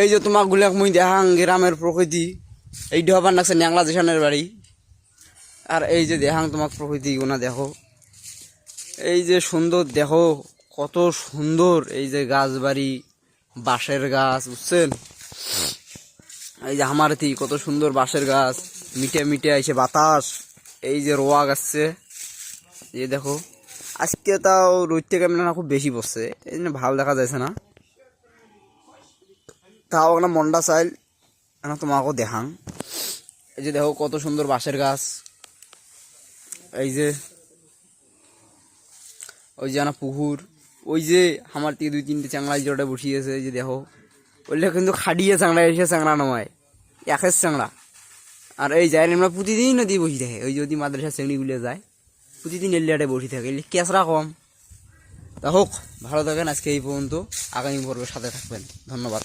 এই যে তোমাক গুলাক মুই দেখাং গ্রামের প্রকৃতি, এইটা হবার লাগছে ন্যাংলা জেসানের বাড়ি। আর এই যে দেখাং তোমাক প্রকৃতি গুনা দেখো, এই যে সুন্দর দেখো কত সুন্দর, এই যে গাছ বাড়ি, বাঁশের গাছ, বুঝছেন? এই যে আমার কত সুন্দর বাঁশের গাছ, মিটে মিটে আইছে বাতাস। এই যে রোয়া গাছছে, এই দেখো আজকে তাও রোদ থেকে না খুব বেশি পড়ছে, এই জন্য ভালো দেখা যাচ্ছে না, তাও একটা মন্ডা চাইল না তোমাকেও দেখাং। এই যে দেখো কত সুন্দর বাঁশের গাছ, এই যে ওই যে না পুকুর, ওই যে আমার থেকে 2-3টে চাংড়া জোটে বসিয়েছে, এই যে দেখো ওইটা কিন্তু খাটিয়ে চাংড়া এসে চাংড়া নয়, একের চাংড়া। আর এই যায় আমরা প্রতিদিন নদী বসে থাকে, ওই যদি মাদ্রাসা শ্রেণীগুলো যায় প্রতিদিন এলিয়াটে বসে থাকে, এলি কেঁচড়া কম। তা হোক, ভালো থাকেন, আজকে এই পর্যন্ত, আগামী পর্বের সাথে থাকবেন, ধন্যবাদ।